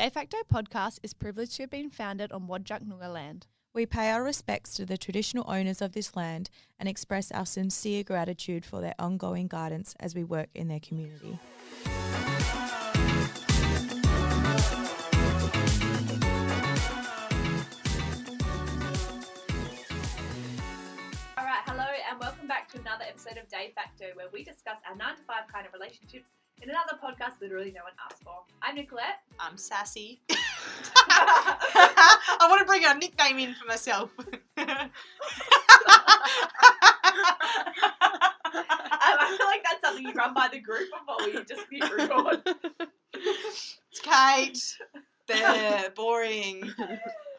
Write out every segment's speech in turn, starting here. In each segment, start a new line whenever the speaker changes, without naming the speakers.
Dayfacto podcast is privileged to have been founded on Wadjuk Noongar land.
We pay our respects to the traditional owners of this land and express our sincere gratitude for their ongoing guidance as we work in their community.
Alright, hello and welcome back to another episode of Dayfacto, where we discuss our 9 to 5 kind of relationships in another podcast literally no one asked for. I'm Nicolette.
I'm Sassy. I want to bring a nickname in for myself.
I feel like that's something you run by the group before we just hit record.
It's Kate. They're boring.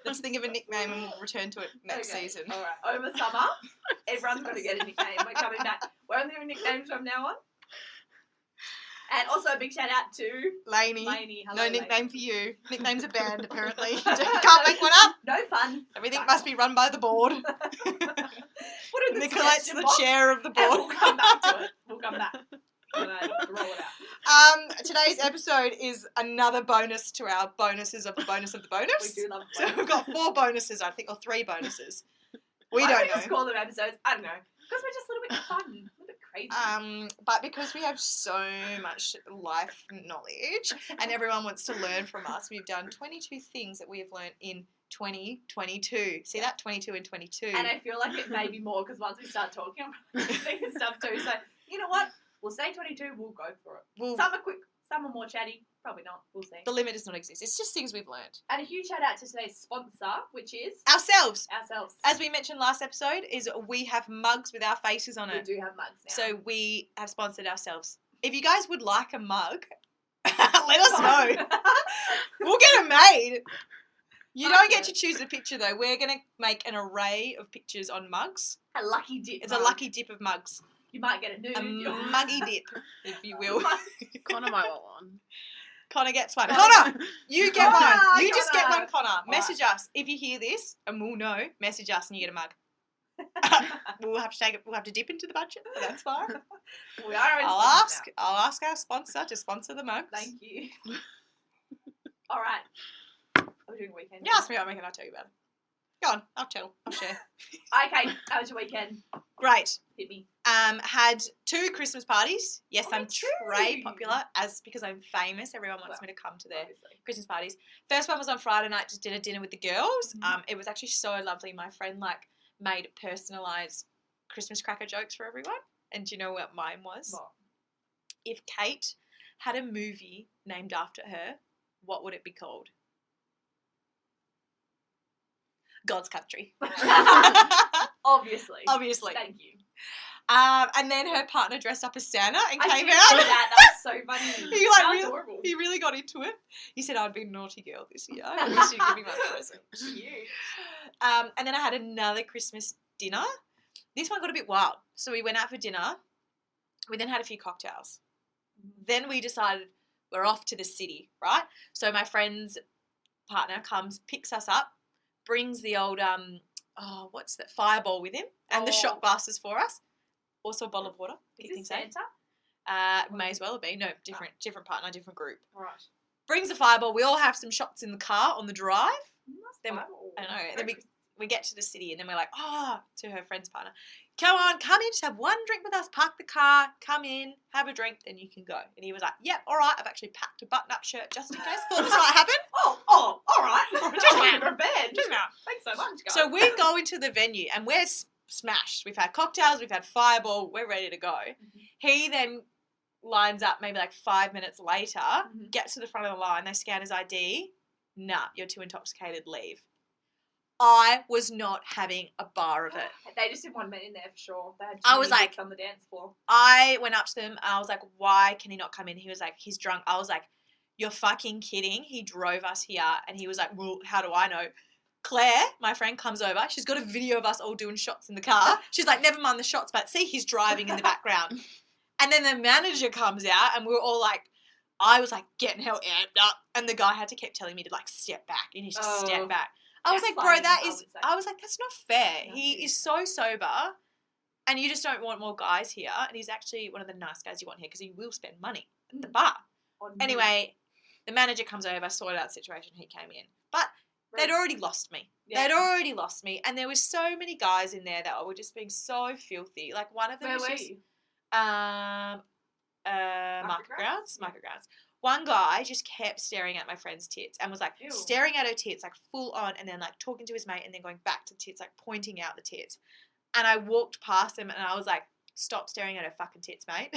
Let's think of a nickname and we'll return to it next season.
Alright, over summer, everyone's got to get a nickname. We're coming back. We're only doing nicknames from now on. And also a big shout out to
Lainey.
Hello,
No nickname
Lainey.
for you. Nicknames are banned apparently. Can't make one up.
No fun.
Everything must be run by the board.
Put in the
Nicolette's
suggestion
the
box
chair of the
and
board.
we'll come back to it. We'll come back. And roll it out.
Today's episode is another bonus to our bonuses of the bonus of the bonus.
We do love
So we've got 4 bonuses, I think, or 3 bonuses. We don't
just
know.
call them episodes. I don't know. Because we're just a little bit fun, a little bit crazy.
But because we have so much life knowledge and everyone wants to learn from us, we've done 22 things that we have learned in 2022. See that? 22 and 22.
And I feel like it may be more because once we start talking, I'm probably thinking stuff too. So, you know what? We'll say 22, we'll go for it. Some are quick, some are more chatty. Probably not. We'll see.
The limit does not exist. It's just things we've learned.
And a huge shout out to today's sponsor, which is
Ourselves.
As
we mentioned last episode, is we have mugs with our faces on
we
it.
do have mugs now.
So we have sponsored ourselves. If you guys would like a mug, let us know. We'll get it made. You don't get to choose the picture though. We're going to make an array of pictures on mugs.
A lucky dip.
It's a lucky dip of mugs.
You might get a nude.
A muggy dip, if you will.
Connor might want one.
Connor gets one. Connor, you get
Connor,
one. You just get
Connor.
one, Connor.
All
Message us if you hear this, and we'll know. Message us, and you get a mug. We'll have to take it. We'll have to dip into the budget, but that's fine.
We are.
I'll ask our sponsor to sponsor the mugs.
Thank you. All right. We're doing weekend.
You ask me about weekend, I'll tell you about it. Go on, I'll share.
Okay, how was your weekend?
Great.
Hit me.
Had 2 Christmas parties. Yes,
Oh,
I'm très popular because I'm famous. Everyone wants me to come to their
Obviously.
Christmas parties. First one was on Friday night, just did a dinner with the girls.
Mhm.
It was actually so lovely. My friend made personalised Christmas cracker jokes for everyone. And do you know what mine was?
What?
If Kate had a movie named after her, what would it be called? God's Country.
Obviously.
Obviously.
Thank you.
And then her partner dressed up as Santa and
I
came
did
out.
see that. That was so funny.
He
How
really,
adorable.
he really got into it. He said, I'd be a naughty girl this year. I wish you'd give me my present.
Cute.
And then I had another Christmas dinner. This one got a bit wild. So we went out for dinner. We then had a few cocktails. Then we decided we're off to the city, right? So my friend's partner comes, picks us up, brings the old, what's that, fireball with him and the shot glasses for us. Also a bottle of water.
Is this Santa?
May as well have been. No, different partner, different group.
All right.
Brings a fireball. We all have some shots in the car on the drive. Then I know. Then we get to the city and then we're like, to her friend's partner, come in, just have one drink with us, park the car, come in, have a drink, then you can go. And he was like, yep, all right, I've actually packed a button-up shirt just in case. Thought this might happen.
Oh, all right.
Just
Just
now.
prepared.
Just now.
Thanks so much, guys.
So we go into the venue and we're smashed. We've had cocktails, we've had fireball, we're ready to go.
Mm-hmm.
He then lines up maybe 5 minutes later,
Mhm.
gets to the front of the line, they scan his ID. Nah, you're too intoxicated, leave. I was not having a bar of it.
They just didn't want men in there for sure. They had too
I
many
was like-
dicks on the dance floor.
I went up to them. I was like, why can he not come in? He was like, he's drunk. I was like, you're fucking kidding. He drove us here. And he was like, well, how do I know? Claire, my friend, comes over. She's got a video of us all doing shots in the car. She's like, never mind the shots, but see, he's driving in the background. And then the manager comes out and we were all like, I was like getting hell amped up. And the guy had to keep telling me to step back. You need to step back. I was like, bro,
Gaslighting,
that
I
is,
would say.
I was like, that's not fair.
No.
He is so sober and you just don't want more guys here. And he's actually one of the nice guys you want here because he will spend money at the bar.
On me.
Anyway, The manager comes over, sorted out the situation, he came in. But they'd already lost me.
Yeah.
They'd already lost me. And there was so many guys in there that were just being so filthy. Like one of them
Where
was
were
just
you?
market grounds.
Yeah.
Market grounds. One guy just kept staring at my friend's tits and was like
Ew.
staring at her tits like full on and then like talking to his mate and then going back to the tits, like pointing out the tits. And I walked past him and I was like, stop staring at her fucking tits, mate.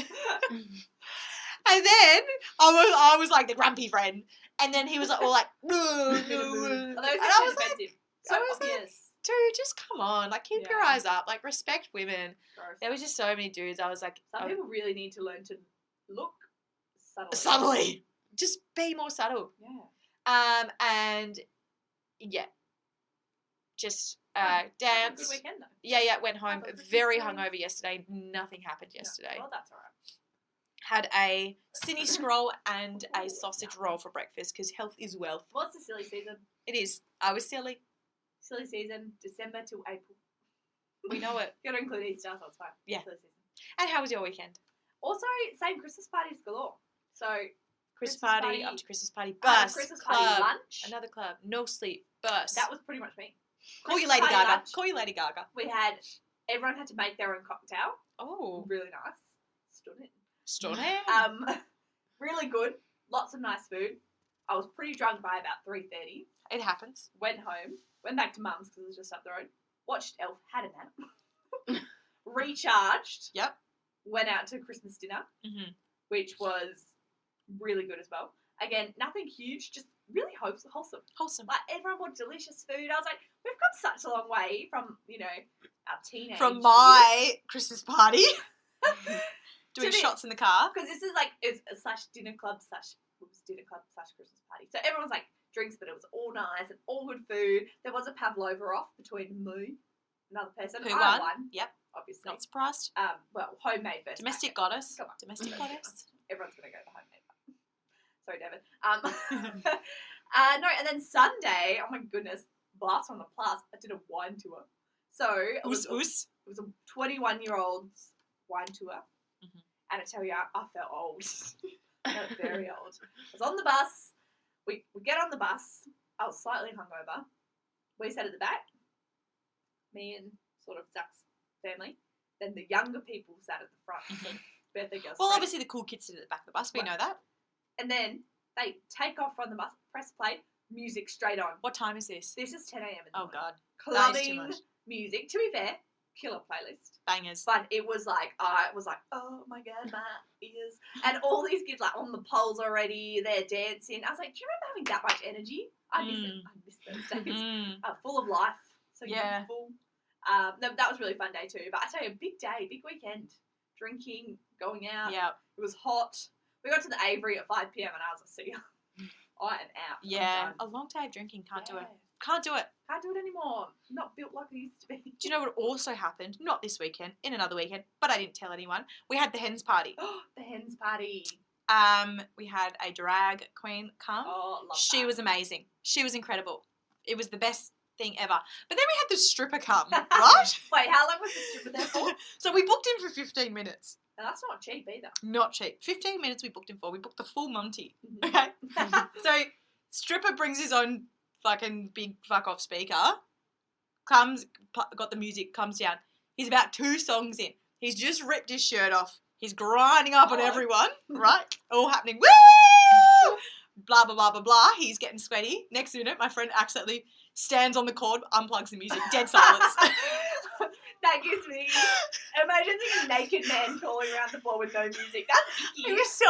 And then I was like the grumpy friend. And then he was like all like, no.
Are those
And I was like,
offensive?
so I was like,
Yes.
dude, just come on. Like, keep your
Yeah.
eyes up. Like, respect women.
Gross.
There was just so many dudes. I was like,
Some people really need to learn to look subtly.
subtly. Just be more subtle.
Yeah.
And yeah. Just
Good
dance.
weekend though.
Yeah, went home.
Have a good
Very
weekend.
hungover yesterday. Nothing happened yesterday.
Well, that's alright.
Had a cine scroll and a sausage roll for breakfast because health is wealth.
What's the silly season?
It is. I was silly.
Silly season, December till April.
We know it.
You gotta include Easter, so it's fine.
Yeah.
Silly season.
And how was your weekend?
Also, same Christmas parties galore. So,
Christmas
Christmas
party
party.
after Christmas party.
I had a
Bus.
Christmas
club.
party lunch.
Another club. No sleep. Bus.
That was pretty much me.
Call you
Christmas
Lady
party
Gaga.
lunch.
Call you Lady Gaga.
We had, everyone had to make their own cocktail.
Oh.
Really nice. Stood it.
Stunning.
Really good. Lots of nice food. I was pretty drunk by about 3:30.
It happens.
Went home. Went back to mum's because it was just up the road. Watched Elf. Had a nap. Recharged.
Yep.
Went out to Christmas dinner,
Mm-hmm.
which was really good as well. Again, nothing huge, just really wholesome.
Wholesome.
Like, everyone wanted delicious food. I was like, we've come such a long way from, our teenage
From my Christmas party. Doing
To this.
shots in the car.
Because this is like, it's a dinner club slash Christmas party. So everyone's like drinks, but it was all nice and all good food. There was a pavlova off between me, another person.
Who
I
won?
won,
Yep.
obviously.
Not surprised.
Well, homemade versus
Domestic
packet.
goddess.
Come on.
Domestic goddess.
Everyone's going to go to homemade. Sorry, David. No, and then Sunday, oh my goodness, blast from the past, I did a wine tour. So it was a 21-year-old's wine tour.
Mhm.
And I tell you, I felt old. I felt very old. I was on the bus. We get on the bus. I was slightly hungover. We sat at the back. Me and sort of Zach's family. Then the younger people sat at the front. So birthday girls.
Well,
friends.
obviously the cool kids sit at the back of the bus. We
Right.
know that.
And then they take off from the bus, press play, music straight on.
What time is this?
This is 10 a.m. in the
Oh,
morning.
God. That is too
Clubbing
much.
music. To be fair, killer playlist.
Bangers.
But it was like, I was like, oh my God, my ears. And all these kids like on the poles already, they're dancing. I was like, do you remember having that much energy? I miss it. I miss those days.
Mm.
Full of life. So
Yeah.
youthful. That was a really fun day too. But I tell you, big day, big weekend. Drinking, going out.
Yeah.
It was hot. We got to the Avery at 5 p.m. and I was like, see ya. I am out. I'm
Yeah.
done.
A long day of drinking. Can't do it.
Yeah.
Can't do it.
Can't do it anymore. Not built like I used to be.
Do you know what also happened? Not this weekend, in another weekend, but I didn't tell anyone. We had the hens party.
The hens party.
We had a drag queen come.
Oh, love
She
that.
was amazing. She was incredible. It was the best thing ever. But then we had the stripper come, right?
Wait, how long was the stripper there for?
So we booked in for 15 minutes.
And that's not cheap either.
Not cheap. 15 minutes we booked him for. We booked the full Monty.
Mhm.
Okay? So stripper brings his own fucking big fuck off speaker, got the music, comes down. He's about 2 songs in. He's just ripped his shirt off. He's grinding up on
Oh.
everyone, right? All happening. Woo! Blah, blah, blah, blah, blah. He's getting sweaty. Next minute, my friend accidentally stands on the cord, unplugs the music, dead silence.
That gives me. Imagine seeing a naked man crawling around the floor with no music. That's
It
icky.
was so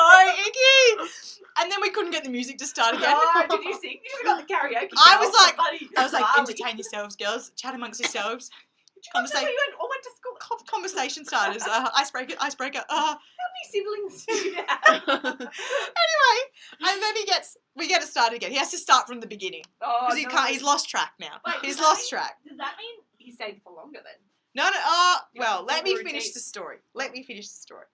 icky. And then we couldn't get the music to start again.
Oh, did you sing? You should have got the karaoke.
I
girl.
was like-
Buddy,
I was like,
Bali.
entertain yourselves, girls. Chat amongst yourselves.
Conversation.
Conversation.
We all went to school.
Conversation starters. Icebreaker, icebreaker.
How many siblings do you have?
Anyway, and then we get it started again. He has to start from the beginning
Oh,
because he
no.
can't. He's lost track now.
Wait,
He's
does that
lost
mean-
track.
Does that mean he stayed for longer then?
No.
Yeah,
Well, let me
full
finish
routine.
the story. Let me finish the story.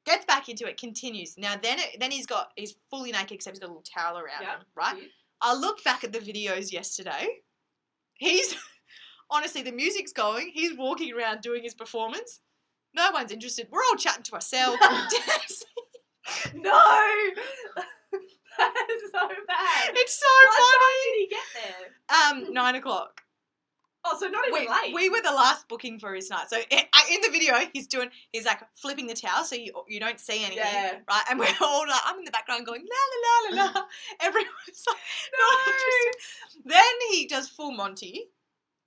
Gets back into it. Continues. Now then he's fully naked except he's got a little towel around
Yeah,
him. Right.
cute.
I looked back at the videos yesterday. He's honestly, the music's going. He's walking around doing his performance. No one's interested. We're all chatting to ourselves.
No! That's so bad.
It's so
What
funny.
time did he get there?
9 o'clock.
Oh, so not even late.
We were the last booking for his night. So in the video, he's like flipping the towel so you don't see anything,
Yeah.
right? And we're all like, I'm in the background going la la la la la. Everyone's like, not interested. Then he does full Monty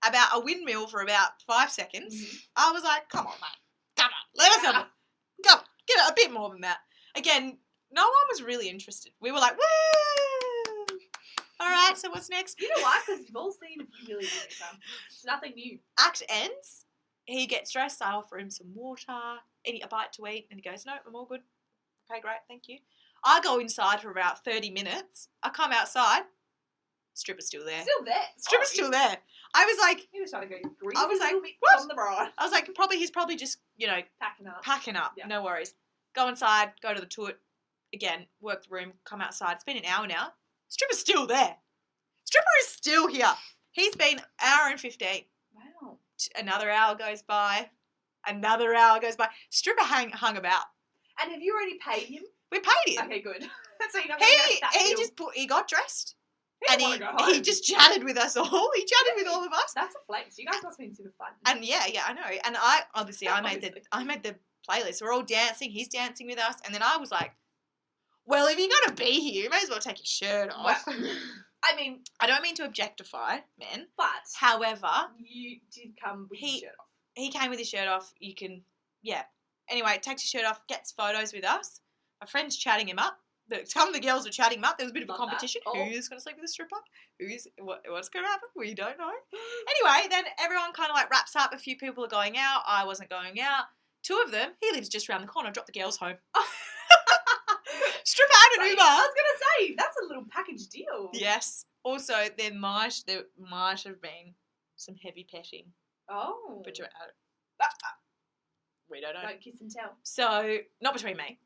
about a windmill for about 5 seconds.
Mm-hmm.
I was like, come on, mate, come on, let us have it. Come on, get it a bit more than that. Again, no one was really interested. We were like, woo! All right, so what's next?
You know why? Because you've all seen a few really good It's nothing new.
Act ends. He gets dressed. I offer him some water, a bite to eat, and he goes, no, I'm all good. Okay, great, thank you. I go inside for about 30 minutes. I come outside. Stripper's still there.
Still there.
Stripper's still there. I was like,
He was trying to go green.
I was like,
a little bit
what?
from the bride.
I was like, he's probably just,
Packing up. Yeah.
No worries. Go inside, go to the toilet, again, work the room, come outside. It's been an hour now. Stripper's still there. Stripper is still here. He's been hour and 15.
Wow.
Another hour goes by. Another hour goes by. Stripper hung about.
And have you already paid him?
We paid him.
Okay, good. So you're not going to get
He got dressed.
He
And
didn't wanna go
he
home.
just chatted with us all. He chatted with all of us.
That's a flex. You guys must have been super fun.
And yeah, I know. And I made the playlist. We're all dancing. He's dancing with us. And then I was like, well, if you're gonna be here, you may as well take your shirt off.
Well, I mean,
I don't mean to objectify men.
but
However,
you did come with your shirt off.
he came with his shirt off. You can, yeah. Anyway, takes his shirt off, gets photos with us. My friend's chatting him up. Some of the girls were chatting him up. There was a bit of a
Love that.
competition.
Oh.
Who's going to sleep with a stripper? What's going to happen? We don't know. Anyway, then everyone kind of like wraps up. A few people are going out. I wasn't going out. Two of them, he lives just around the corner. Drop the girls home. Stripper and an Uber.
I was going to say, that's a little package deal.
Yes. Also, there might have been some heavy petting.
Oh.
But we don't know.
Don't kiss and tell.
So, not between me.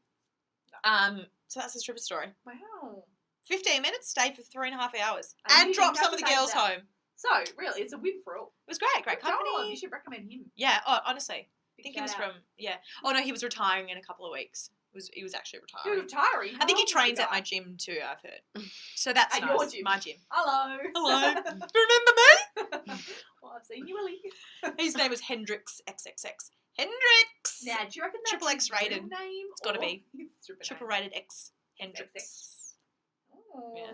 So that's the stripper story.
Wow.
15 minutes, stayed for 3.5 hours.
And
And
you
dropped
didn't
some
have
of the
to pay
girls
that.
home.
So, really, it's a win for all.
It was great
Good
company.
job. You should recommend him.
Yeah, honestly. I
Big
think he was
shout out.
from, yeah. Oh, no, he was retiring in a couple of weeks. He was actually
He was
retiring.
retiring.
I think he
How old was
trains
the
at my
guy?
gym too, I've heard. So that's
At
nice.
your gym?
My gym.
Hello.
Hello. Remember me?
Well, I've seen you, Willie.
His name was Hendrix XXX. Hendrix!
Now, do you reckon that's
Triple X
his real
rated.
name?
It's gotta
or
be.
his stripper
Triple
name?
rated X. Hendrix.
Oh,
Yeah.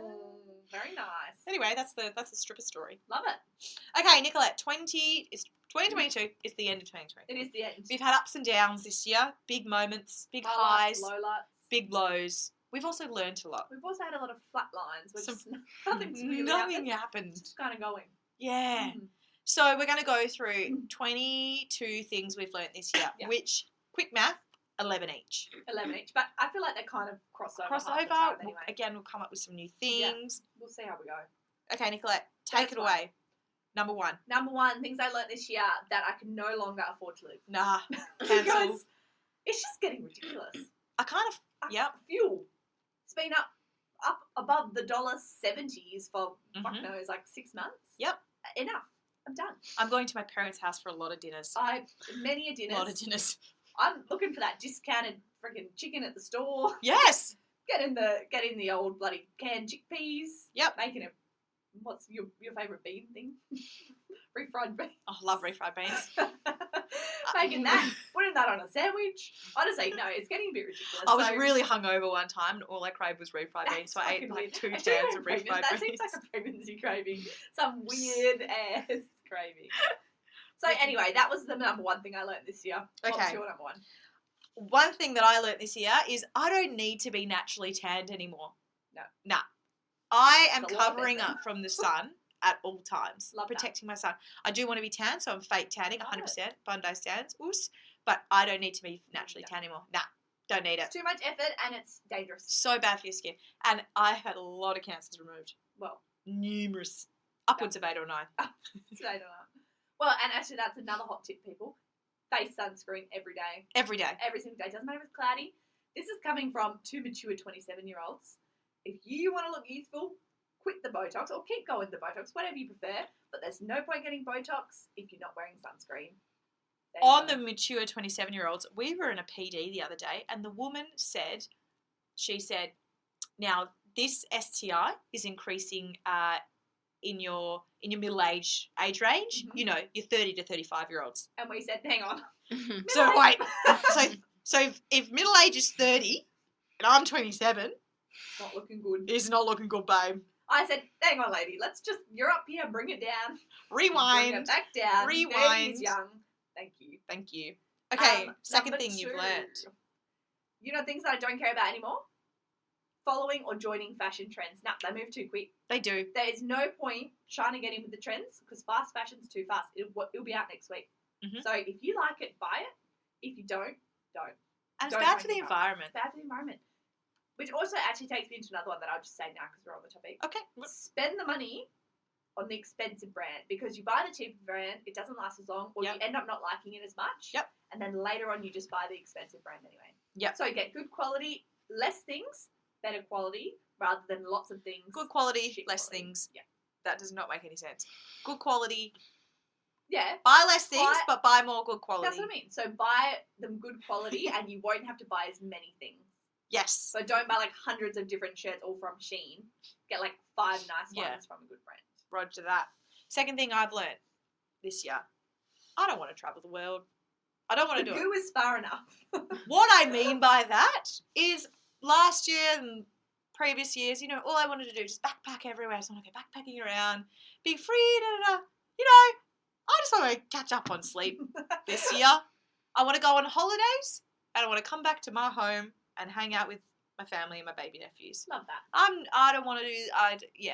very nice.
Anyway, that's the stripper story.
Love it.
Okay, Nicolette, 2022 is the end of 2020.
It is the end.
We've had ups and downs this year, big moments, big highs,
Highlights, lowlights.
big lows. We've also learned a lot.
We've also had a lot of flat lines, which
Some-
nothing's really
Nothing
happened.
happened.
It's just kind of going.
Yeah.
Mhm.
So we're going to go through 22 things we've learned this year,
Yeah.
which, quick math, 11 each.
11 each, but I feel like they kind of cross over. half the time
Crossover.
anyway.
Again, we'll come up with some new
Yeah.
things.
We'll see how we go.
Okay, Nicolette, take
First
it
one.
away. Number one.
Number one, things I learnt this year that I can no longer afford to live.
Nah, cancel.
Because it's just getting ridiculous.
I kind of, yep.
Fuel. It's been up above the $1.70s for fuck
Mhm.
knows, like 6 months.
Yep.
Enough. I'm done.
I'm going to my parents' house for a lot of dinners.
Many a
A
dinners.
lot of dinners.
I'm looking for that discounted freaking chicken at the store.
Yes.
Getting the old bloody canned chickpeas.
Yep.
Making it. What's your favourite bean thing? Refried beans.
Oh, love refried beans.
Making that, putting that on a sandwich. Honestly, no, it's getting a bit ridiculous.
I was
So,
really hungover one time and all I craved was refried beans,
that's
so I ate
fucking
like
weird.
2
Actually,
cans of
pregnant.
refried
That
beans.
seems like a pregnancy craving. Some weird ass craving. So anyway, that was the number one thing I learned this year. What was
Okay.
your number one?
One thing that I learnt this year is I don't need to be naturally tanned anymore.
No.
Nah. I am
It's a lot of
covering
effort.
up from the sun at all times.
Love that.
protecting my sun. I do want to be tan, so I'm fake tanning,
Love
100%. Bondi stands, oos. But I don't need to be naturally
No.
tan anymore. Nah, don't need it.
It's too much effort and it's dangerous.
So bad for your skin. And I've had a lot of cancers removed.
Well,
Numerous. Upwards of 8 or 9.
today don't know. Well, and actually that's another hot tip, people. Face sunscreen every day.
Every day.
Every single day. Doesn't matter if it's cloudy. This is coming from 2 mature 27-year-olds. If you want to look youthful, quit the Botox or keep going with the Botox, whatever you prefer. But there's no point getting Botox if you're not wearing sunscreen. There you
On
go.
the mature 27-year-olds, we were in a PD the other day and the woman said, now this STI is increasing in your middle age range.
Mhm.
You know, your 30 to 35-year-olds.
And we said, hang on.
So wait, so if middle age is 30 and I'm 27,
Not looking good.
it's not looking good, babe.
I said, hang on, lady. You're up here. Bring it down. Bring it
Rewind.
back down. 30
Rewind.
is young. Thank you.
Thank you. Okay, second
Number
thing you've
2.
learnt.
You know things that I don't care about anymore? Following or joining fashion trends. Nah, they move too quick.
They do.
There is no point trying to get in with the trends because fast fashion's too fast. It'll be out next week.
Mhm.
So if you like it, buy it. If you don't, don't.
And it's
Don't
bad
waste
for the
your time.
environment.
It's bad for the environment. Which also actually takes me into another one that I'll just say now because we're on the topic.
Okay.
Spend the money on the expensive brand because you buy the cheaper brand, it doesn't last as long, or
Yep.
you end up not liking it as much.
Yep.
And then later on, you just buy the expensive brand anyway.
Yep.
So get good quality, less things, better quality, rather than lots of things.
Good quality,
shit
less
quality.
things.
Yeah.
That does not make any sense. Good quality.
Yeah.
Buy less things,
Buy-
but buy more good quality.
That's what I mean. So buy them good quality, and you won't have to buy as many things.
Yes.
So don't buy like hundreds of different shirts all from Shein. Get like 5 nice
Yeah.
ones from a good brand.
Roger that. Second thing I've learnt this year, I don't want to travel the world. I don't want to
The
do it.
goo is far enough.
What I mean by that is last year and previous years, you know, all I wanted to do is just backpack everywhere. I just want to go backpacking around, be free, da-da-da. You know, I just want to catch up on sleep this year. I want to go on holidays and I want to come back to my home and hang out with my family and my baby nephews.
Love that.
I don't want to do,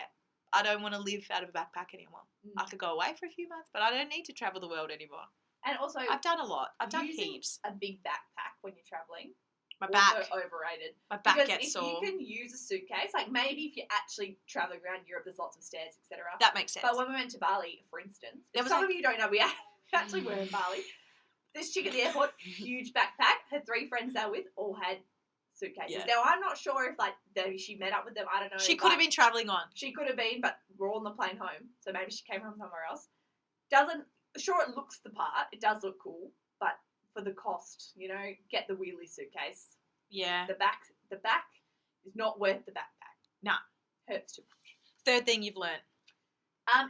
I don't want to live out of a backpack anymore. I could go away for a few months, but I don't need to travel the world anymore.
And also,
I've done a lot. I've done
using
heaps.
a big backpack when you're traveling.
My
Also
back,
overrated.
my back
Because
gets
if
sore.
you can use a suitcase, like maybe if you're actually traveling around Europe, there's lots of stairs, etc.
That makes sense.
But when we went to Bali, for instance,
There
if
was
some
like-
of you don't know, we actually were in Bali. This chick at the airport, huge backpack. Her 3 friends they were with all had suitcases.
Yeah.
Now I'm not sure if like she met up with them. I don't know.
She could have
but
been travelling on.
She could have been, but we're all on the plane home, so maybe she came from somewhere else. Sure, it looks the part. It does look cool, but for the cost, you know, get the wheelie suitcase.
Yeah.
The back is not worth the backpack.
Nah.
Hurts too much.
Third thing you've learnt.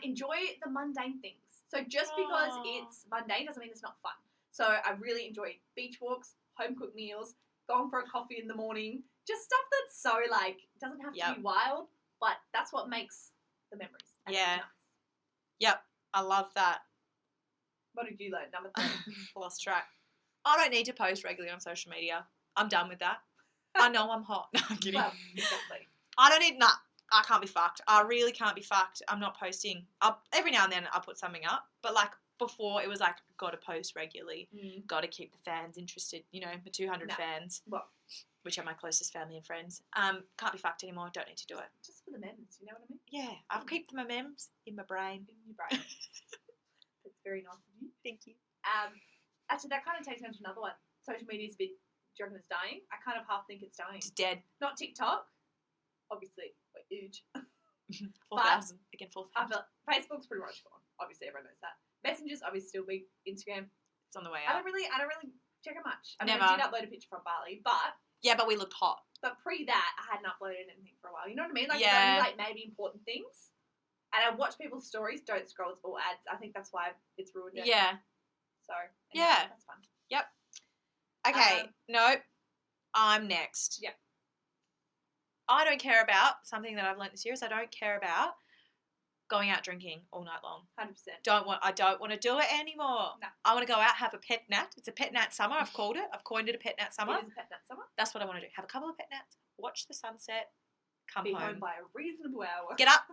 Enjoy the mundane things. So just because
Aw.
it's mundane doesn't mean it's not fun. So I really enjoy beach walks, home cooked meals, going for a coffee in the morning, just stuff that's so like doesn't have to
Yep.
be wild, but that's what makes the memories. And it's
Yeah.
nice.
Yep. I love that.
What did you learn? Number 3.
Lost track. I don't need to post regularly on social media. I'm done with that. I know I'm hot. No, I'm kidding.
Well, exactly.
I don't need, I can't be fucked. I really can't be fucked. I'm not posting. Every now and then I'll put something up, but like before it was like, got to post regularly. Got to keep the fans interested. You know, my 200
No.
fans,
Well,
which are my closest family and friends. Can't be fucked anymore. Don't need to do it.
just for the memes, you know what I mean?
Yeah, I'll keep my memes in my brain.
In your brain. That's very nice of you.
Thank you.
Actually, that kind of takes me on to another one. Social media is a bit, do you reckon it's dying? I kind of half think it's dying.
It's dead.
Not TikTok. Obviously, we're huge.
4,000. Again,
I
4,000.
feel Facebook's pretty much gone. Obviously, everyone knows that. Messengers obviously still big. Instagram.
It's on the way
I
out.
don't really check it much. I mean,
Never.
I did upload a picture from Bali, but
Yeah, but we looked hot.
pre that, I hadn't uploaded anything for a while. You know what I mean? Like,
Yeah.
it's only like maybe important things. And I watch people's stories. Don't scroll. It's all ads. I think that's why it's ruined it.
Yeah.
So
Yeah.
that's fun.
Okay, nope. I'm next.
Yep.
I don't care about something that I've learnt this year is I don't care about going out drinking all night long.
100%.
I don't want to do it anymore.
No.
I want to go out, have a pet nat. It's a pet nat summer. I've called it. I've coined it a pet nat summer.
It is a pet nut summer.
That's what I want to do. Have a couple of pet nats, watch the sunset, come
Be
home,
home by a reasonable hour.
get up,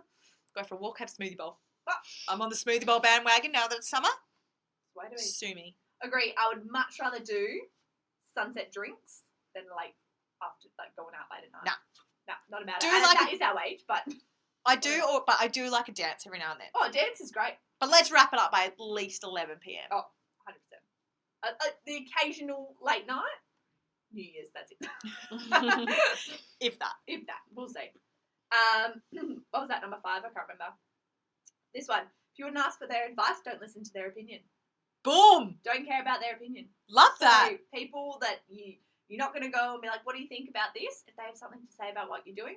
go for a walk, have a smoothie bowl. I'm on the smoothie bowl bandwagon now that it's summer.
Why do we
Sue me.
agree? I would much rather do sunset drinks than like after like going out late at night. No, not about
Do
it. And
like
that
a-
is our age, but
I do, but I do like a dance every now and then.
oh, dance is great.
But let's wrap it up by at least 11 p.m.
Oh, 100%. The occasional late night, New Year's. That's it.
If that.
If that, we'll see. What was that, number 5? I can't remember. This one. If you wouldn't ask for their advice, don't listen to their opinion.
Boom!
Don't care about their opinion.
Love that.
So people that you're not going to go and be like, what do you think about this? If they have something to say about what you're doing,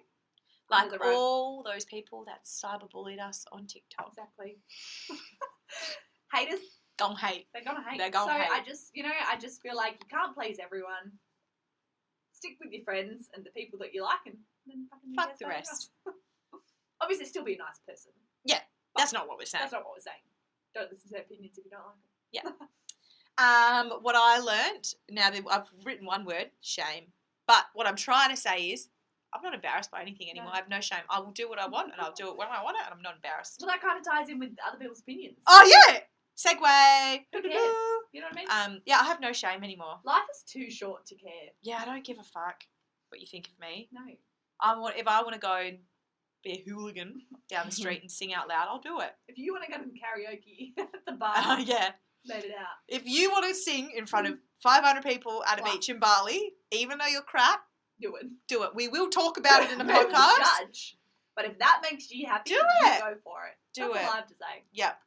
Like
Under the rug.
all those people that cyberbullied us on TikTok.
Exactly. Haters,
Gonna hate.
they're gonna hate.
They're gonna
so
hate.
I just feel like you can't please everyone. Stick with your friends and the people that you like, and then fucking
Fuck
get
the
something
rest.
else. Obviously, still be a nice person.
That's not what we're saying.
That's not what we're saying. Don't listen to their opinions if you don't like them.
What I learnt, now that I've written one word, shame. But what I'm trying to say is, I'm not embarrassed by anything anymore.
No.
I have no shame. I will do what I want, and I'll do it when I want it, and I'm not embarrassed.
Well, that kind of ties in with other people's opinions.
Oh yeah, segue.
Who cares? You know what I mean?
Yeah, I have no shame anymore.
Life is too short to care.
Yeah, I don't give a fuck what you think of me.
No.
If I want to go and be a hooligan down the street and sing out loud, I'll do it.
If you want to go to the karaoke at the bar,
Yeah.
let it out.
If you want to sing in front of 500 people at a
Wow.
beach in Bali, even though you're crap,
Do it.
do it. We will talk about it in a
We will
podcast.
judge. But if that makes you happy,
Do
you
it.
go for it.
Do
That's
it.
all I have to say.
Yep.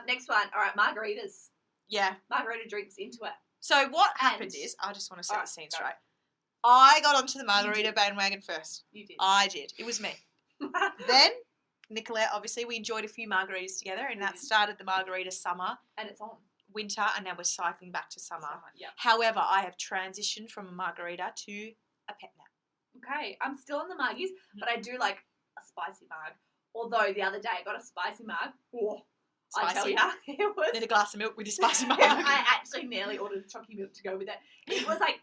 Next one. All right, margaritas.
Yeah.
Margarita drinks into it.
So what
And-
happened is, I just want to set
Alright,
the scene
go.
straight. I got onto the margarita bandwagon first.
You did.
I did. It was me. Then, Nicolette, obviously, we enjoyed a few margaritas together, and that
Mhm.
started the margarita summer,
and it's on.
winter, and now we're cycling back to summer.
Yeah.
However, I have transitioned from a margarita to a pet nap.
Okay, I'm still on the muggies,
Mm-hmm.
but I do like a spicy mug. Although the other day I got a spicy mug. Oh, I tell
Spicy.
ya, it was.
Need a glass of milk with your spicy mug.
I actually nearly ordered chalky milk to go with it. It was like,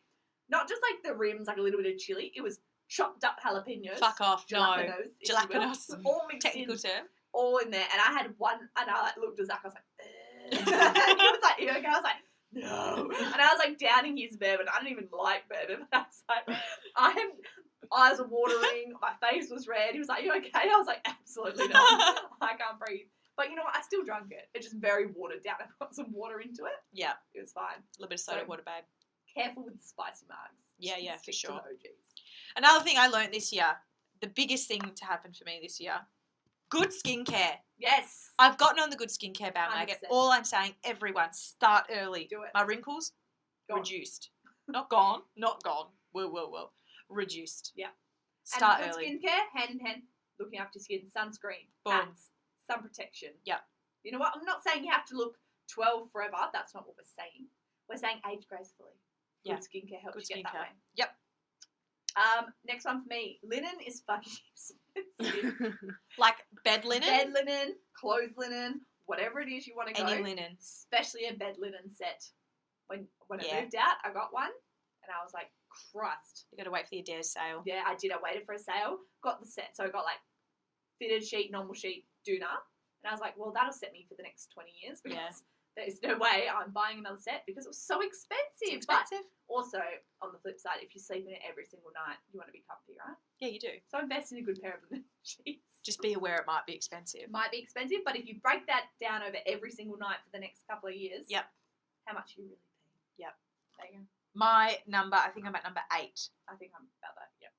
not just like the rims, like a little bit of chili. It was chopped up jalapenos.
Fuck off. No.
Jalapenos. if you will.
Jalapenos.
All mixed
Technical
in,
term.
all in there. And I had one, and I like looked at Zach, I was like, and he was like, you okay? I was like, no. And I was like downing his bourbon. I didn't even like bourbon. I was like, eyes were watering, my face was red. He was like, you okay? I was like, absolutely not. I can't breathe. But you know what? I still drank it. It's just very watered down. I put some water into it.
Yeah.
It was fine.
A little bit of soda
So-
water, babe.
Careful with the spicy mugs.
Yeah, yeah, for
Stick to
sure.
the OGs.
Another thing I learned this year, the biggest thing to happen for me this year, good skincare.
Yes.
I've gotten on the good skincare bandwagon.
100%.
All I'm saying, everyone, start early.
Do it.
My wrinkles,
Gone.
reduced. Not gone, not gone. Well. Reduced.
Yeah.
Start
and good
early.
skincare, hand in hand, looking after your skin, sunscreen,
Boom.
hats, sun protection.
Yeah.
You know what? I'm not saying you have to look 12 forever. That's not what we're saying. We're saying age gracefully.
Yeah.
Good skincare helps
Good
you get that
skincare.
way.
Yep.
Next one for me. Linen is fucking expensive.
Like bed linen?
Bed linen, clothes linen, whatever it is you want to go.
Any linen.
Especially a bed linen set. When
Yeah.
I moved out, I got one, and I was like, Christ.
You got to wait for the Adair's sale.
Yeah, I did. I waited for a sale, got the set. So I got like fitted sheet, normal sheet, doona. And I was like, well, that'll set me for the next 20 years because
Yeah.
there's no way I'm buying another set because it was so expensive.
It's expensive.
But also, on the flip side, if you sleep in it every single night, you want to be comfy, right?
Yeah, you do.
So invest in a good pair of linen sheets.
Just be aware it might be expensive.
It might be expensive, but if you break that down over every single night for the next couple of years,
Yep.
how much are you really paying?
Yep.
There you go.
My number, I think I'm at number 8.
I think I'm about that, yeah.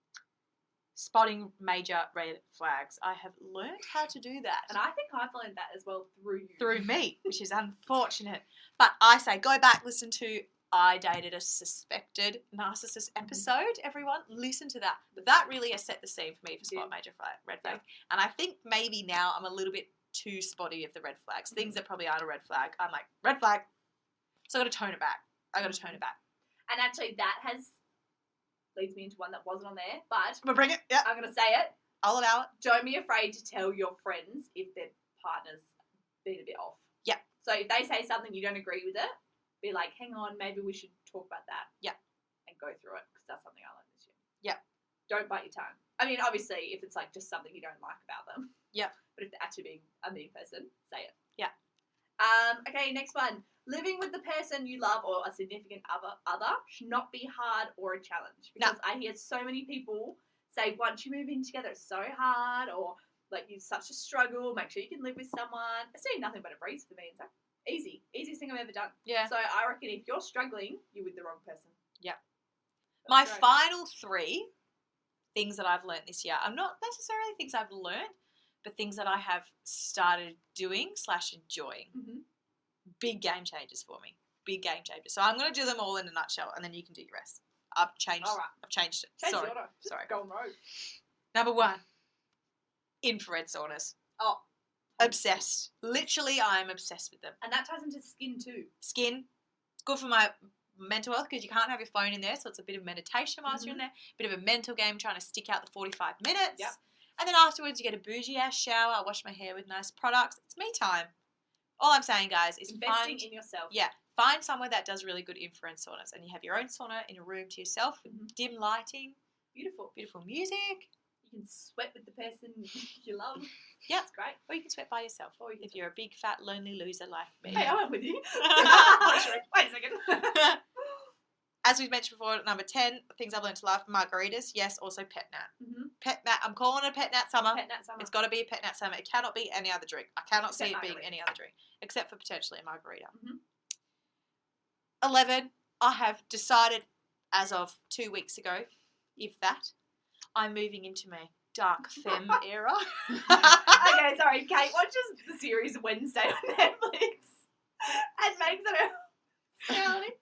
Spotting major red flags. I have learned how to do that.
And I think I've learned that as well through you.
Through me, which is unfortunate. But I say go back, listen to I Dated a Suspected Narcissist episode, everyone. Listen to that. That really has set the scene for me for spot major red flag. And I think maybe now I'm a little bit too spotty of the red flags. Things that probably aren't a red flag. I'm like, red flag. So I got to tone it back.
And actually, that leads me into one that wasn't on there, but
I'm going to bring it. Yeah,
I'm going to say it.
I'll allow it.
Don't be afraid to tell your friends if their partner's been a bit off.
Yeah.
So if they say something you don't agree with it, be like, hang on, maybe we should talk about that.
Yeah.
And go through it, because that's something I learned this year.
Yeah.
Don't bite your tongue. I mean, obviously, if it's like just something you don't like about them.
Yeah.
But if they're actually being a mean person, say it.
Yeah.
Okay, next one. Living with the person you love or a significant other should not be hard or a challenge. Because I hear so many people say once you move in together it's so hard, or like it's such a struggle, make sure you can live with someone. It's doing nothing but a breeze for me. It's like easy. Easiest thing I've ever done.
Yeah.
So I reckon if you're struggling, you're with the wrong person.
Yeah.
That's
My
great.
final 3 things that I've learnt this year are not necessarily things I've learnt, but things that I have started doing / enjoying.
Mhm.
Big game changers for me. Big game changers. So I'm going to do them all in a nutshell, and then you can do your rest. I've changed.
All right.
I've changed it.
Change
Sorry.
the order. Just
Sorry.
go on the road.
Number 1, infrared saunas.
Oh,
Obsessed. Literally, I'm obsessed with them.
and that ties into skin too.
Skin. It's good for my mental health because you can't have your phone in there, so it's a bit of meditation whilst you're in there. Bit of a mental game trying to stick out the 45 minutes.
Yep.
And then afterwards, you get a bougie ass shower. I wash my hair with nice products. It's me time. All I'm saying, guys, is
Investing in yourself.
find somewhere that does really good infrared saunas, and you have your own sauna in a room to yourself with dim lighting,
Beautiful.
beautiful music.
You can sweat with the person you love.
Yeah.
It's great.
Or you can sweat by yourself, or if you're a big fat lonely loser like me.
Hey, I went with you. Wait a second.
As we mentioned before, number 10, things I've learned to love, margaritas. Yes, also pet nat. Pet nat. I'm calling it a pet nat summer.
Pet nat summer.
It's got to be a pet nat summer. It cannot be any other drink. I cannot see it
Except
being
margarita.
any other drink, except for potentially a margarita.
11.
11, I have decided as of 2 weeks ago, if that, I'm moving into my dark femme era.
Okay, sorry. Kate watches the series Wednesday on Netflix and makes it out.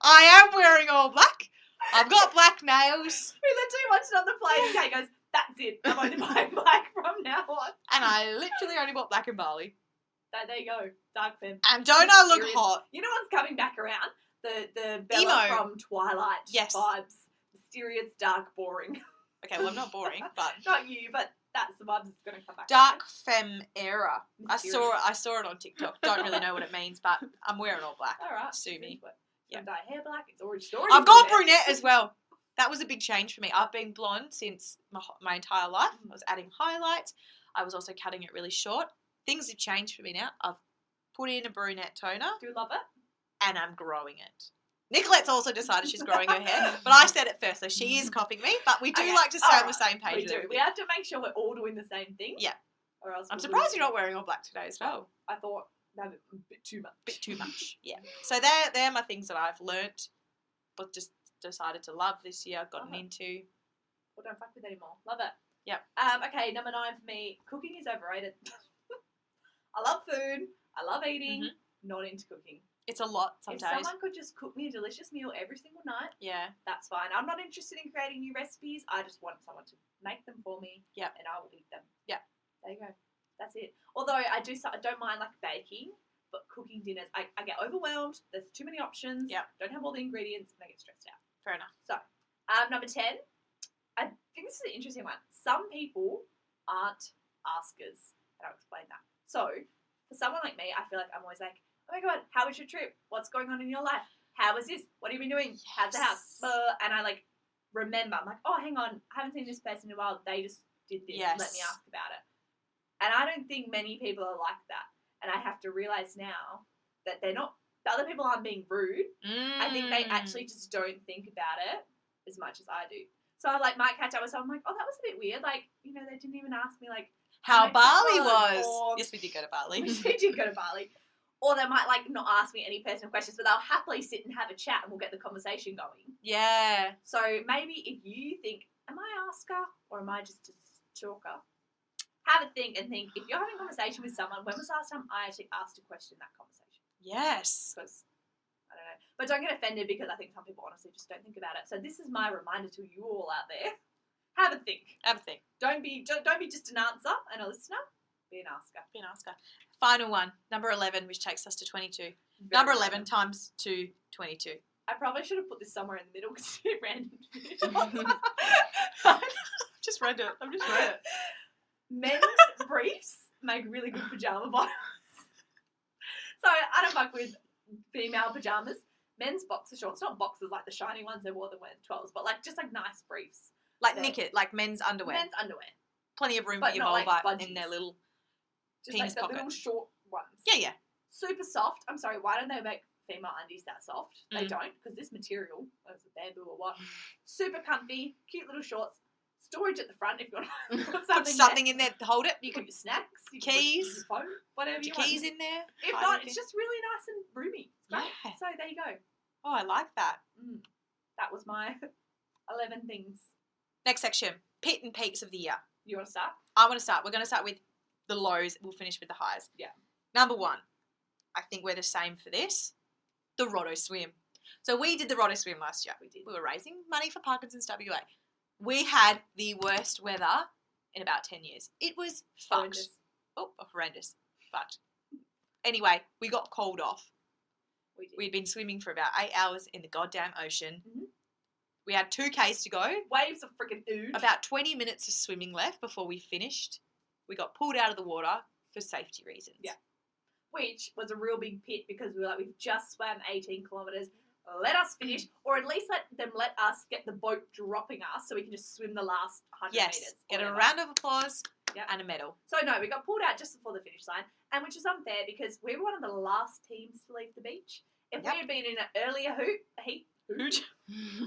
I am wearing all black. I've got black nails.
We literally watched it on the plane. Kate goes, "That's it. I'm only buying black from now on."
And I literally only bought black in Bali.
So there you go. Dark femme.
And don't I look
Serious.
hot?
You know what's coming back around? The Bella
Emo.
from Twilight
Yes.
vibes. Mysterious, dark, boring.
Okay, well, I'm not boring, but
Not you, but that's the vibes that's going to come back.
dark femme era.
Mysterious.
I saw it on TikTok. Don't really know what it means, but I'm wearing all black.
All right.
Sue me.
Yeah.
Yeah.
Dye hair black. It's already story.
I've got brunette as well. That was a big change for me. I've been blonde since my entire life. I was adding highlights. I was also cutting it really short. Things have changed for me now. I've put in a brunette toner
Do you love it?
and I'm growing it. Nicolette's also decided she's growing her hair, but I said it first, so she is copying me. But we do
Okay,
like to stay on the
alright,
same page.
We
with
do.
everything.
We have to make sure we're all doing the same thing.
Yeah.
Or else
I'm
we'll
surprised
lose
you're not wearing all black today as well.
I thought that was a bit too much.
Bit too much. Yeah. So they're my things that I've learnt, but just decided to love this year. I've gotten
Love it.
into.
Well, don't fuck with anymore. Love it.
Yep.
Okay, number 9 for me. Cooking is overrated. I love food. I love eating. Not into cooking.
It's a lot some
If
days.
someone could just cook me a delicious meal every single night,
Yeah.
that's fine. I'm not interested in creating new recipes. I just want someone to make them for me.
Yep.
And I will eat them.
Yep.
There you go. That's it. Although I don't mind like baking, but cooking dinners, I get overwhelmed. There's too many options.
Yep.
Don't have all the ingredients, and I get stressed out.
Fair enough.
So, number 10. I think this is an interesting one. Some people aren't askers, and I'll explain that. So, for someone like me, I feel like I'm always like, "Oh my god, how was your trip? What's going on in your life? How was this? What have you been doing? How's the house?" And I like remember. I'm like, "Oh, hang on, I haven't seen this person in a while. They just did this.
Yes.
Let me ask about it." And I don't think many people are like that. And I have to realize now that they're not. The other people aren't being rude. I think they actually just don't think about it as much as I do. So I like might catch up with someone like, "Oh, that was a bit weird. Like, you know, they didn't even ask me like
how
my
Bali
trip
was."
or-
Yes, we did go to Bali.
we did go to Bali." Or they might like not ask me any personal questions, but they'll happily sit and have a chat and we'll get the conversation going.
Yeah.
So maybe if you think, "Am I asker or am I just a talker?" Have a think and think, if you're having a conversation with someone, when was the last time I actually asked a question in that conversation?
Yes.
Because, I don't know. But don't get offended because I think some people honestly just don't think about it. So this is my reminder to you all out there. Have a think.
Have a think.
Don't be just an answer and a listener. Be an asker.
Be an asker. Final one, number 11, which takes us to 22.
Very
Number
random.
11 times 2, 22.
I probably should have put this somewhere in the middle because it's a bit random.
Just read it. I've just read it.
Men's briefs make really good pajama bottoms. So I don't fuck with female pajamas. Men's boxer shorts, not boxers like the shiny ones they wore that weren't 12s, but like just like nice briefs.
Like
So-
knicket, like men's underwear.
Men's underwear.
Plenty of room
But
for your
not like
vulva in
budgies.
their little.
Just
Penis
like the
pocket.
little short ones.
Yeah.
Super soft. I'm sorry, why don't they make female undies that soft? They
Mm.
don't, because this material, whether it's bamboo or what, super comfy, cute little shorts. Storage at the front if you want to put
Put
something,
something in there to hold it.
You
You
can
can
put your snacks, you
keys,
can put your phone, whatever
put
you
your keys
want.
in there.
If
hide
not,
anything.
it's just really nice and roomy. It's great.
Yeah.
So there you go.
Oh, I like that.
That was my 11 things.
Next section, pit and peaks of the year.
You want to start?
I want to start. We're going to start with the lows. We'll finish with the highs.
Yeah.
Number 1, I think we're the same for this, the Roto Swim. So we did the Roto Swim last year.
We did.
We were raising money for Parkinson's WA. We had the worst weather in about 10 years. It was fucked.
Horrendous.
Oh, horrendous. Fucked. Anyway, we got called off.
We did.
We'd been swimming for about 8 hours in the goddamn ocean.
Mhm.
We had 2 Ks to go.
Waves of freaking ooze.
About 20 minutes of swimming left before we finished. We got pulled out of the water for safety reasons.
Yeah. Which was a real big pit because we were like, we've just swam 18 kilometres. Let us finish, or at least let us get the boat dropping us so we can just swim the last 100
Yes.
metres.
Get a
whatever.
round of applause
Yep.
and a medal.
So no, we got pulled out just before the finish line, and which is unfair because we were one of the last teams to leave the beach. If
Yep.
we had been in an earlier heat, where's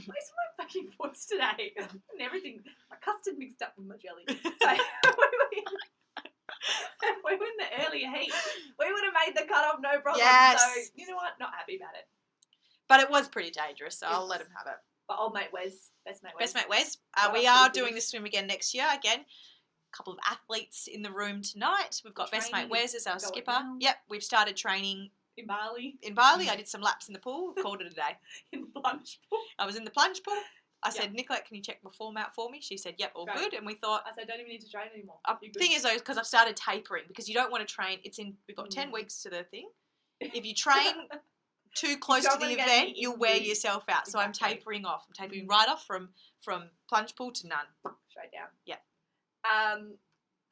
my fucking voice today? And everything, my custard mixed up with my jelly. So if we were in the earlier heat, we would have made the cutoff no problem.
Yes.
So you know what? Not happy about it.
But it was pretty dangerous, so I'll
Yes.
let him have it.
But old mate Wes, best mate Wes.
Best mate Wes,
Got
we
us to
are
the
doing
finish.
the swim again next year. Again, a couple of athletes in the room tonight. We've got best mate
Training
Wes
is
as our
going
skipper.
well.
Yep, we've started training
in Bali,
in Bali. I did some laps in the pool, called it a day.
in the plunge pool.
I was in the plunge pool. I
Yep.
said, Nicolette, can you check my form out for me? She said, yep, all
Great.
good. And we thought,
I said, don't even need to train anymore.
the thing is though, because I've started tapering, because you don't want to train, we've got 10
Mm.
weeks to the thing. If you train too close to
don't
the
wanna get
event,
any
you'll wear
injuries.
yourself out. So I'm
Exactly.
tapering off. I'm tapering
Mm.
right off from plunge pool to none.
straight down.
Yeah.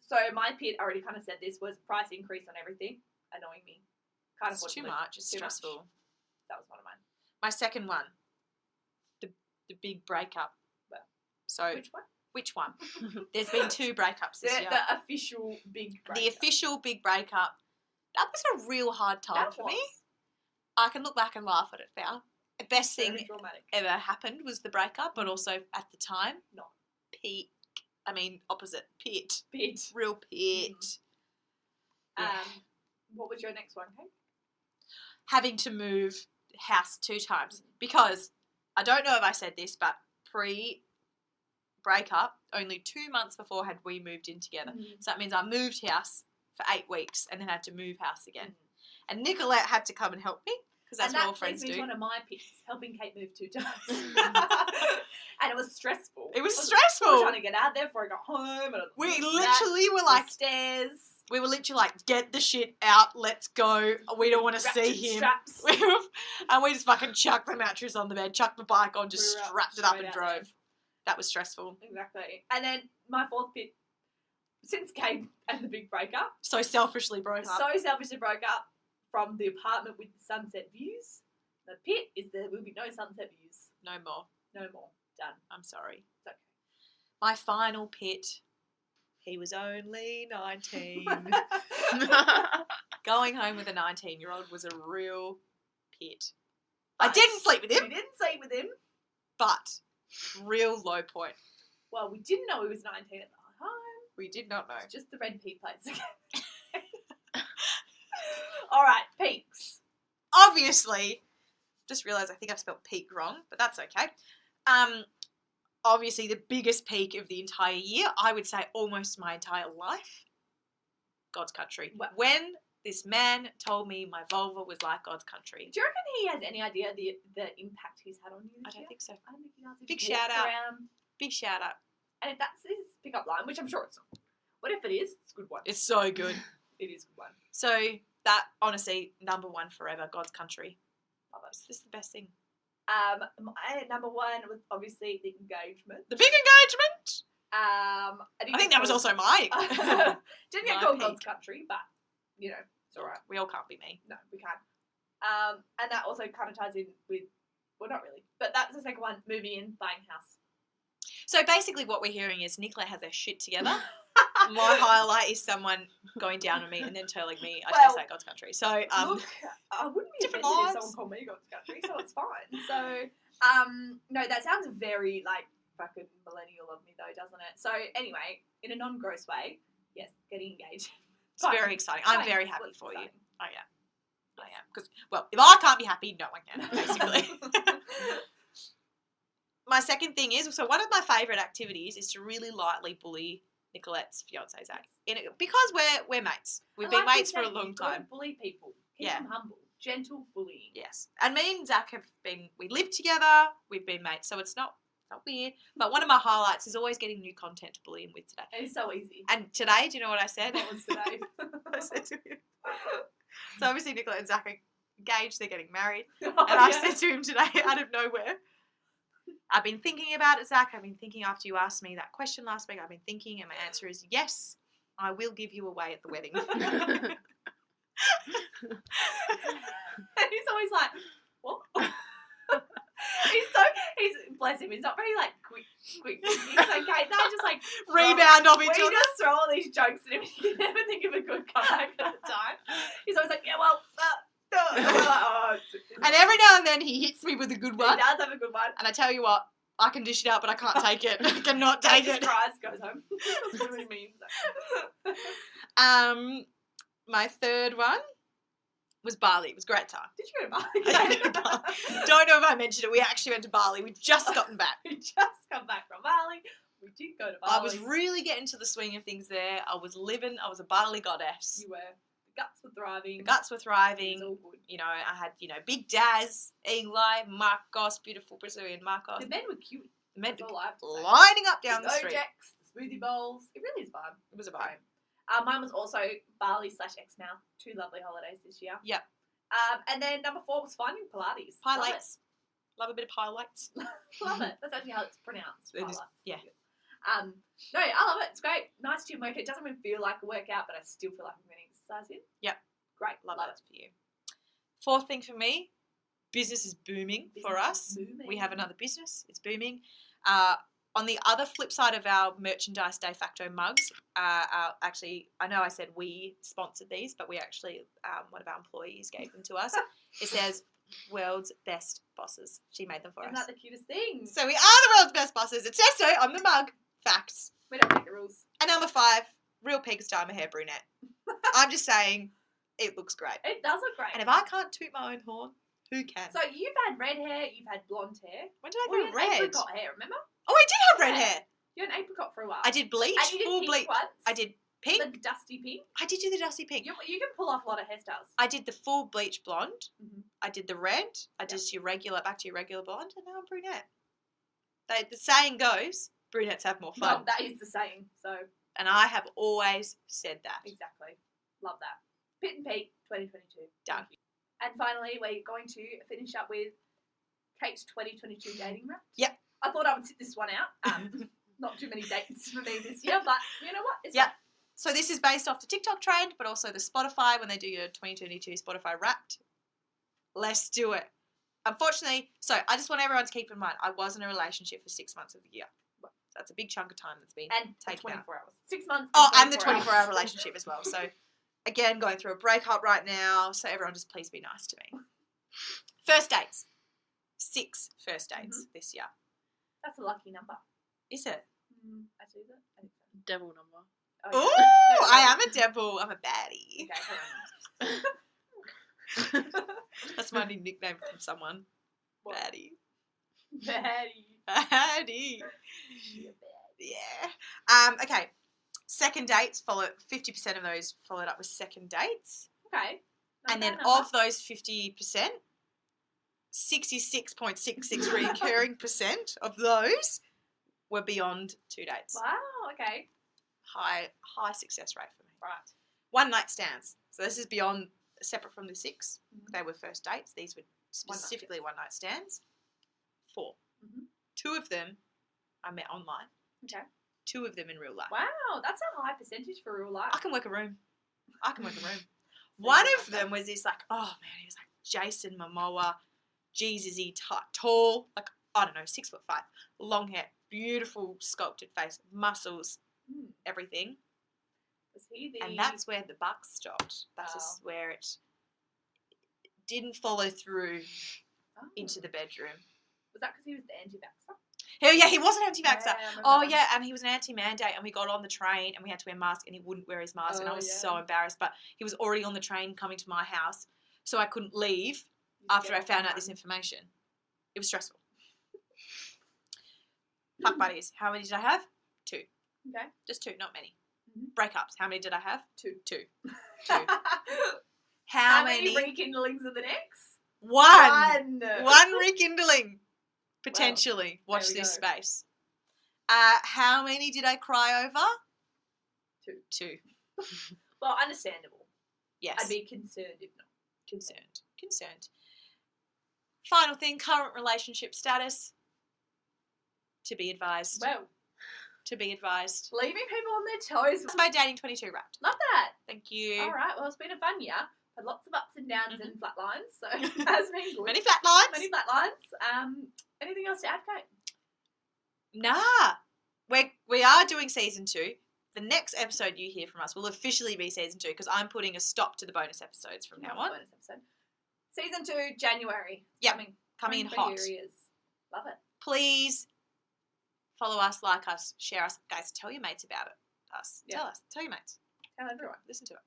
So my pit, I already kind of said this, was price increase on everything, annoying me. Can't
It's
afford
too
to live.
much. It's
Too much.
stressful.
That was one of mine.
My second one, the big breakup.
Well,
So
Which one?
which one? There's been 2 breakups this year.
The official big breakup.
The official big breakup. That was a real hard time
That
for me.
was
I can look back and laugh at it now. The best
very
thing
dramatic.
ever happened was the breakup, but also at the time,
Not
peak. I mean, opposite pit.
pit.
Real pit. Yeah.
What was your next one, Kate?
Having to move house 2 times because I don't know if I said this, but pre-breakup, only 2 months before had we moved in together. So that means I moved house for 8 weeks and then had to move house again. And Nicolette had to come and help me because that's
and
what all
that
friends
brings me
do.
to one of my pits, helping Kate move 2 times. And it was stressful.
It was
I
stressful.
trying to get out there before I got home. And
We
this,
literally were
that,
like,
the stairs.
we were literally like, get the shit out, let's go. We don't want to see
ratchet
him.
Straps.
And we just fucking chucked the mattress on the bed, chucked the bike on, just
We were
strapped it up
straight
and
out
drove.
there.
That was stressful.
Exactly. And then my 4th pit, since Kate and the big breakup,
So selfishly broke up.
so selfishly broke up from the apartment with the sunset views. The pit is there will be no sunset views.
No more.
No more. Done.
I'm sorry.
It's okay.
My final pit, he was only 19. Going home with a 19-year-old was a real pit. I
But
didn't sleep with
We
him,
didn't sleep with him.
but real low point.
Well, we didn't know he was 19 at the time.
We did not know.
It's just the red pea plates again. All right, peaks.
Obviously, just realised I think I've spelled peak wrong, but that's okay. Obviously the biggest peak of the entire year, I would say almost my entire life, God's country.
Well-
When this man told me my vulva was like God's country.
Do you reckon he has any idea the impact he's had on you
I
this
don't
year?
think so.
I don't think he does. He
Big
just
shout
walks
out.
around,
Big shout out.
and if that's his pickup line, which I'm sure it's not. What if it is? It's a good one.
It's so good.
It is a good one.
So that, honestly, number 1 forever, God's country.
Love it.
This is the best thing.
My number 1 was obviously the engagement.
The big engagement.
I
I think that was also my.
didn't get
my
called
peak.
God's country, but you know it's all right.
We all can't be me.
No, we can't. And that also kind of ties in with, well, not really, but that's the second one: moving in, buying house.
So basically, what we're hearing is Nicola has her shit together. My highlight is someone going down on me and then telling me I
Well,
taste like God's country. So
Look, I wouldn't be
different
offended if
lives.
someone called me God's country, so it's fine. So, no, that sounds very like fucking millennial of me, though, doesn't it? So, anyway, in a non-gross way, yes, getting engaged.
it's very exciting. I'm
Fine,
very
that's
happy
what's
for you.
exciting.
I am. I am. Because, well, if I can't be happy, no one can, basically. My second thing is, so one of my favourite activities is to really lightly bully Nicolette's fiance Zach, because we're mates. We've been mates for a long time.
Bully people. Keep
Yeah.
them humble. Gentle bullying.
Yes, and me and Zach have been. We live together. We've been mates, so it's not Felt weird. But one of my highlights is always getting new content to bully him with today.
It's so easy.
And today, do you know what I said?
What was today?
I said to him. So obviously Nicola and Zach are engaged. They're getting married.
Oh,
And I
yeah.
said to him today, out of nowhere, I've been thinking about it, Zach. I've been thinking after you asked me that question last week. I've been thinking, and my answer is yes. I will give you away at the wedding.
And he's always like, what? he's bless him. He's not very like quick. He's okay. They just like
Rebound off each
we
other.
just throw all these jokes at him. He can never think of a good comeback at the time. He's always like, yeah, well, and we're like, oh.
And every now and then he hits me with a good
He
one.
does have a good one.
And I tell you what, I can dish it out, but I can't take it. I cannot take
He
it.
cries, goes home. That's what he means.
My third one was Bali. It was a great time.
Did you go to
I did go to Bali.
Bali?
Don't know if I mentioned it. We actually went to Bali. We'd just gotten back.
We just come back from Bali. We did go to Bali.
I was really getting to the swing of things there. I was living. I was a Bali goddess.
You were. The guts were thriving.
The guts were
It was
thriving.
all good.
You know, I had, Big Daz, Eli, Marcos, beautiful Brazilian Marcos.
The men were cute.
The men
That's all I have to say.
lining up down the
The
street.
Ojeks, the smoothie bowls. It really is fun.
It was a vibe.
Mine was also Bali/X now. 2 lovely holidays this year.
Yep.
And then number 4 was finding Pilates.
Highlights. Love a bit of highlights.
Love it. That's actually how it's pronounced.
It is,
Pilates.
yeah.
No, I love it. It's great. Nice gym workout. It doesn't even feel like a workout, but I still feel like I'm getting exercise in.
Yep.
Great.
Love that for you. Fourth thing for me, business is booming for
Business
us.
is booming.
We have another business. It's booming. On the other flip side of our merchandise Dayfacto mugs, actually, I know I said we sponsored these, but we actually, one of our employees gave them to us. It says, world's best bosses. She made them for
Isn't
us.
that the cutest thing?
So we are the world's best bosses. It says so on the mug. Facts.
We don't make the rules.
And number 5, real pigsty, I'm a hair brunette. I'm just saying, it looks great.
It does look great.
And if I can't toot my own horn, who can?
So you've had red hair, you've had blonde hair.
When did I
Well,
go
you had
red?
apricot hair, remember?
Oh, I did have red
Yeah.
hair.
You had an apricot for a while.
I did bleach,
And you did
full
pink
bleach.
once.
I did pink.
The dusty pink.
I did do the dusty pink.
You can pull off a lot of hairstyles.
I did the full bleach blonde.
Mhm.
I did the red. I did your regular, back to your regular blonde, and now I'm brunette. The saying goes, brunettes have more fun.
Well, that is the saying. So
And I have always said that.
exactly, love that. Pit and Peak 2022.
Done.
And finally, we're going to finish up with Kate's 2022 dating wrap.
Yep.
I thought I would sit this one out. Not too many dates for me this year, but you know what? It's
Yep.
fine.
So this is based off the TikTok trend, but also the Spotify when they do your 2022 Spotify Wrapped. Let's do it. Unfortunately, so I just want everyone to keep in mind, I was in a relationship for 6 months of the year. So that's a big chunk of time that's been
And
taken
24
out.
hours. 6 months.
Oh, and the
24
24-hour
hours.
relationship as well. So again, going through a breakup right now. So everyone just please be nice to me. First dates. 6 first dates this year.
That's a lucky number.
Is it?
Actually, is it? I think so.
Devil number.
Oh,
Ooh,
yeah.
I am a devil. I'm a baddie.
Okay, hold on.
That's my new nickname from someone.
What?
Baddie.
Baddie.
Baddie.
You're bad.
Yeah. Okay. Second dates 50% of those followed up with second dates.
Okay. Not
And
a
then
bad number.
of those 50%, 66.66 recurring percent of those were beyond 2 dates.
Wow, okay.
High success rate for me.
Right.
One night stands. So this is beyond, separate from the 6.
Mhm.
They were first dates. These were specifically one night stands. 4.
Mhm.
2 of them I met online.
Okay.
2 of them in real life.
Wow, that's a high percentage for real life.
I can work a room. One of them was this like, oh man, he was like Jason Momoa, Jesus-y, tall, like, I don't know, 6'5", long hair, beautiful sculpted face, muscles,
Hmm.
everything.
Was he the...
And that's where the buck stopped. That's just where it didn't follow through
Oh.
into the bedroom.
Was that because he was the anti-vaxxer?
Yeah, he was an anti-vaxxer.
Yeah, I remember
Oh
that.
yeah, and he was an anti-mandate, and we got on the train, and we had to wear masks, and he wouldn't wear his mask, and I
Oh,
was
yeah.
so embarrassed. But he was already on the train coming to my house, so I couldn't leave
You
after
get
I found
on
out this
one.
information. It was stressful. Fuck buddies. How many did I have? 2.
Okay.
Just 2, not many.
Mhm.
Breakups. How many did I have?
2.
2.
How
How
many
many?
rekindlings of the next?
One rekindling. Potentially. Watch
there we
this
go.
space. How many did I cry over?
2.
2.
Well, understandable.
Yes.
I'd be concerned if not.
Concerned. Final thing, current relationship status. To be advised.
Well,
To be advised.
leaving people on their toes.
That's my dating 22 wrapped.
Love that.
Thank you.
All right. Well, it's been a fun year. Had lots of ups and downs and flat lines. So it has been good.
Many flat lines?
Many flat lines. Anything else to add, Kate?
Nah. We are doing season 2. The next episode you hear from us will officially be season 2 because I'm putting a stop to the bonus episodes from now on.
Bonus episode. Season 2, January.
Yep. Coming in
for
hot.
your ears. Love it.
Please follow us, like us, share us. Guys, tell your mates about it.
Yeah.
Tell us. Tell your mates.
Tell everyone.
Listen to it.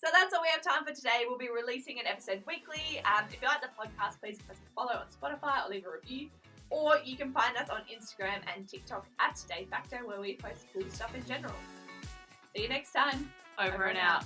So that's all we have time for today. We'll be releasing an episode weekly. If you like the podcast, please press follow on Spotify or leave a review. Or you can find us on Instagram and TikTok at Dayfacto, where we post cool stuff in general. See you next time.
Over and out.